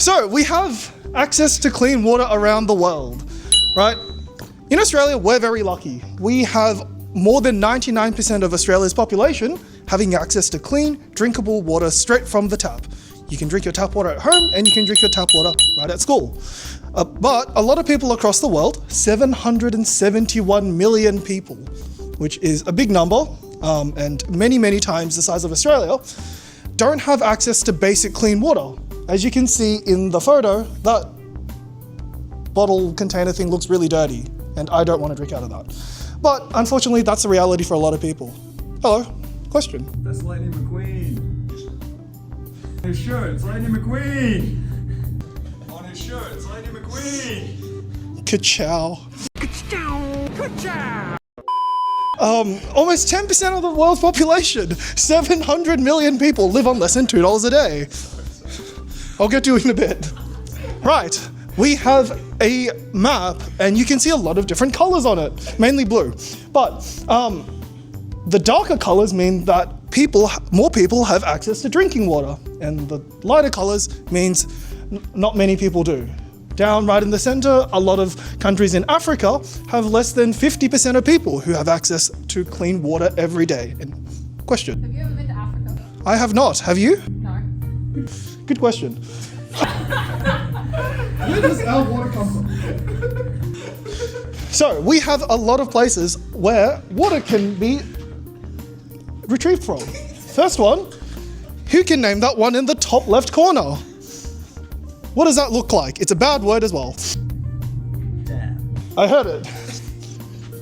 So we have access to clean water around the world, right? In Australia, we're very lucky. We have more than 99% of Australia's population having access to clean, drinkable water straight from the tap. You can drink your tap water at home and you can drink your tap water right at school. But a lot of people across the world, 771 million people, which is a big number, and many, many times the size of Australia, don't have access to basic clean water. As you can see in the photo, that bottle container thing looks really dirty, and I don't want to drink out of that. But unfortunately, that's the reality for a lot of people. Hello, question. That's Lightning McQueen. On his shirt, it's Lightning McQueen. On his shirt, it's Lightning McQueen. Ka-chow. Ka-chow. Ka-chow. Almost 10% of the world's population, 700 million people, live on less than $2 a day. I'll get to you in a bit. Right, we have a map and you can see a lot of different colors on it, mainly blue. But the darker colors mean that more people have access to drinking water, and the lighter colors means not many people do. Down right in the center, a lot of countries in Africa have less than 50% of people who have access to clean water every day. And question. Have you ever been to Africa? I have not. Have you? No. Good question. Where does our water come from? So we have a lot of places where water can be retrieved from. First one, who can name that one in the top left corner? What does that look like? It's a bad word as well. Damn. I heard it.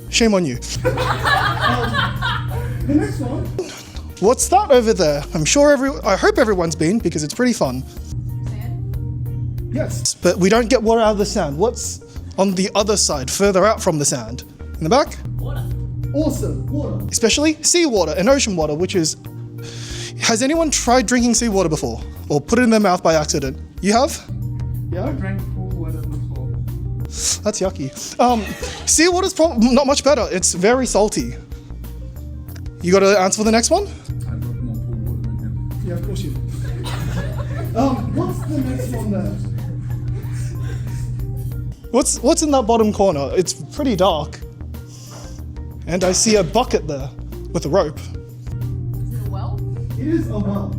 Shame on you. The next one. What's that over there? I hope everyone's been, because it's pretty fun. Sand? Yes, but we don't get water out of the sand. What's on the other side, further out from the sand? In the back? Water. Awesome, water. Especially seawater and ocean water, which is... Has anyone tried drinking seawater before? Or put it in their mouth by accident? You have? Yeah? I drank pool water before. That's yucky. Seawater's not much better. It's very salty. You got an answer for the next one? I drunk more pool water than him. Yeah, of course you do. What's the next one there? What's in that bottom corner? It's pretty dark. And I see a bucket there with a rope. Is it a well? It is a well.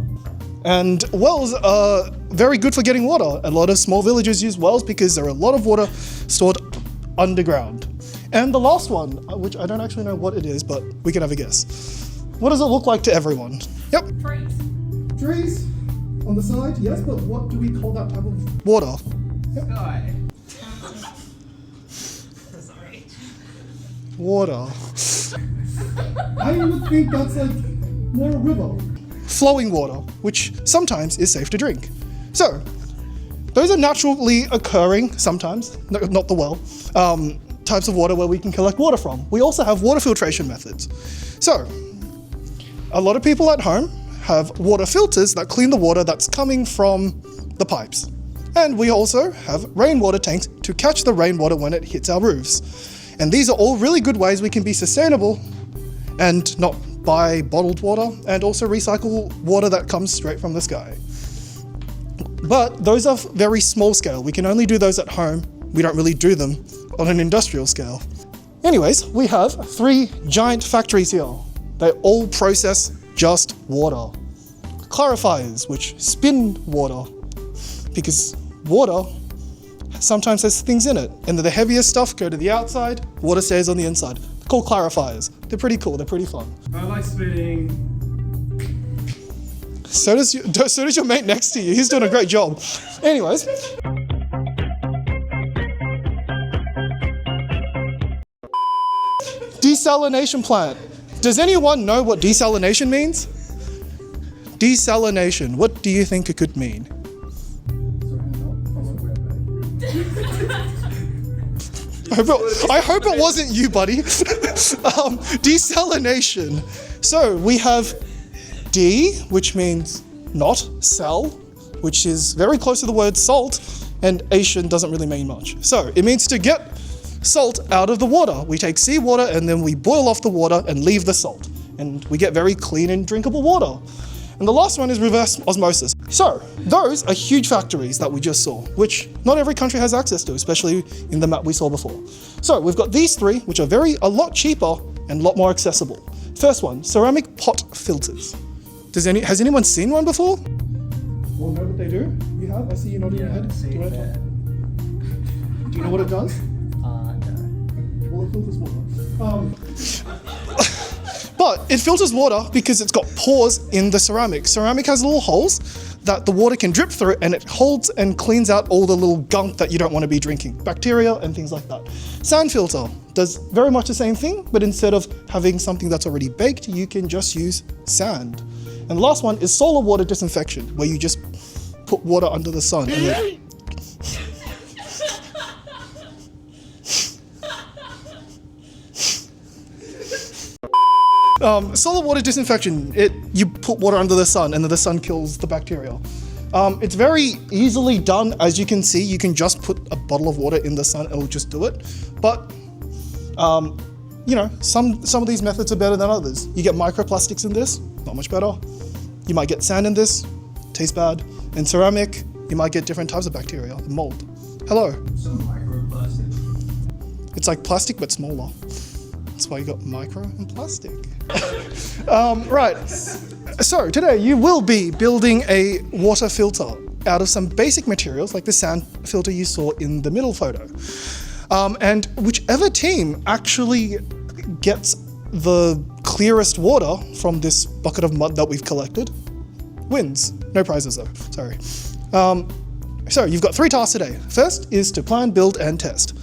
And wells are very good for getting water. A lot of small villages use wells because there are a lot of water stored underground. And the last one, which I don't actually know what it is, but we can have a guess. What does it look like to everyone? Yep. Trees. Trees on the side, yes, but what do we call that type of water? Yep. Sky. Sorry. Water. I would think that's like more a river. Flowing water, which sometimes is safe to drink. So, those are naturally occurring, sometimes, not the well, types of water where we can collect water from. We also have water filtration methods. So, a lot of people at home have water filters that clean the water that's coming from the pipes. And we also have rainwater tanks to catch the rainwater when it hits our roofs. And these are all really good ways we can be sustainable and not buy bottled water, and also recycle water that comes straight from the sky. But those are very small scale. We can only do those at home. We don't really do them on an industrial scale. Anyways, we have 3 giant factories here. They all process just water. Clarifiers, which spin water, because water sometimes has things in it, and the heaviest stuff go to the outside, water stays on the inside. They're called clarifiers. They're pretty cool, they're pretty fun. I like spinning. So does your mate next to you. He's doing a great job. Anyways. Desalination plant. Does anyone know what desalination means? Desalination, what do you think it could mean? I hope it wasn't you, buddy. Desalination. So we have D, which means not, sal, which is very close to the word salt, and ation doesn't really mean much. So it means to get salt out of the water. We take seawater and then we boil off the water and leave the salt. And we get very clean and drinkable water. And the last one is reverse osmosis. So those are huge factories that we just saw, which not every country has access to, especially in the map we saw before. So we've got these three, which are a lot cheaper and a lot more accessible. First one, ceramic pot filters. Has anyone seen one before? Well, know what they do? You have? I see you nodding your head. Do you know what it does? No. Well, it filters water. But it filters water because it's got pores in the ceramic. Ceramic has little holes that the water can drip through, and it holds and cleans out all the little gunk that you don't want to be drinking, bacteria and things like that. Sand filter does very much the same thing, but instead of having something that's already baked, you can just use sand. And the last one is solar water disinfection, where you just put water under the sun. And then solar water disinfection, you put water under the sun and then the sun kills the bacteria. It's very easily done. As you can see, you can just put a bottle of water in the sun, it'll just do it. But, you know, some of these methods are better than others. You get microplastics in this, not much better. You might get sand in this, tastes bad. In ceramic, you might get different types of bacteria, mold. Hello. Some microplastic. It's like plastic, but smaller. That's why you got micro and plastic. Right, so today you will be building a water filter out of some basic materials like the sand filter you saw in the middle photo. And whichever team actually gets the clearest water from this bucket of mud that we've collected wins. No prizes though, sorry. So you've got 3 tasks today. First is to plan, build, and test.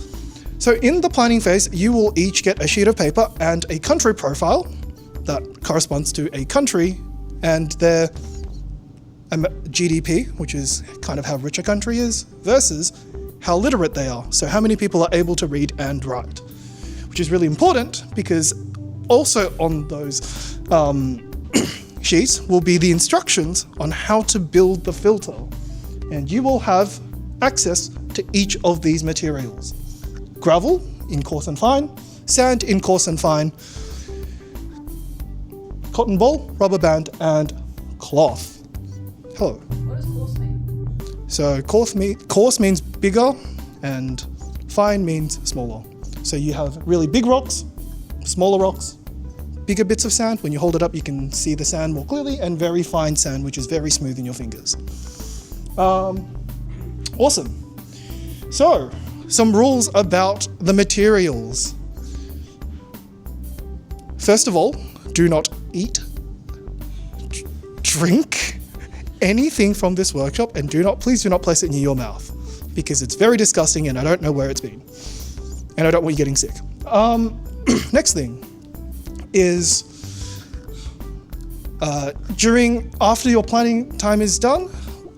So in the planning phase, you will each get a sheet of paper and a country profile that corresponds to a country and their GDP, which is kind of how rich a country is, versus how literate they are. So how many people are able to read and write, which is really important because also on those sheets will be the instructions on how to build the filter. And you will have access to each of these materials. Gravel in coarse and fine, sand in coarse and fine, cotton ball, rubber band, and cloth. Hello. What does coarse mean? So coarse means bigger and fine means smaller. So you have really big rocks, smaller rocks, bigger bits of sand. When you hold it up, you can see the sand more clearly, and very fine sand, which is very smooth in your fingers. Awesome. So, some rules about the materials. First of all, do not eat, drink anything from this workshop, and please do not place it near your mouth because it's very disgusting and I don't know where it's been. And I don't want you getting sick. Next thing is after your planning time is done,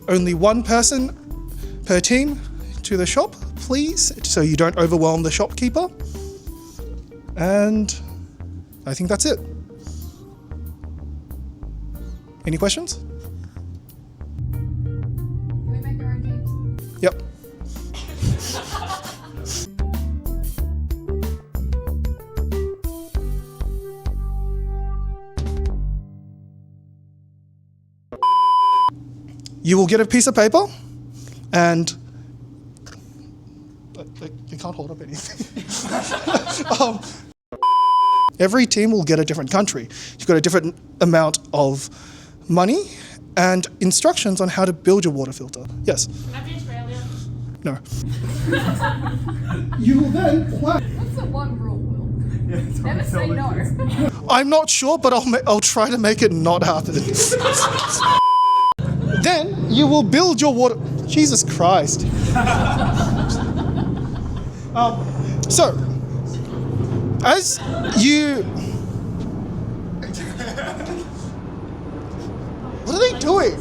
only one person per team to the shop, please, so you don't overwhelm the shopkeeper. And I think that's it. Any questions? Can we make our own teams? Yep. You will get a piece of paper and you can't hold up anything. Every team will get a different country. You've got a different amount of money and instructions on how to build your water filter. Yes? Can I be Australia? No. You will then plan. What's the one rule, Will? Never say no. I'm not sure, but I'll try to make it not happen. Then you will build your water. Jesus Christ. So, as you. What are they doing?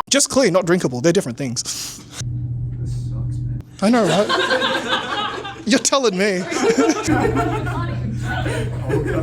Just clear, not drinkable. They're different things. This sucks, man. I know, right? You're telling me.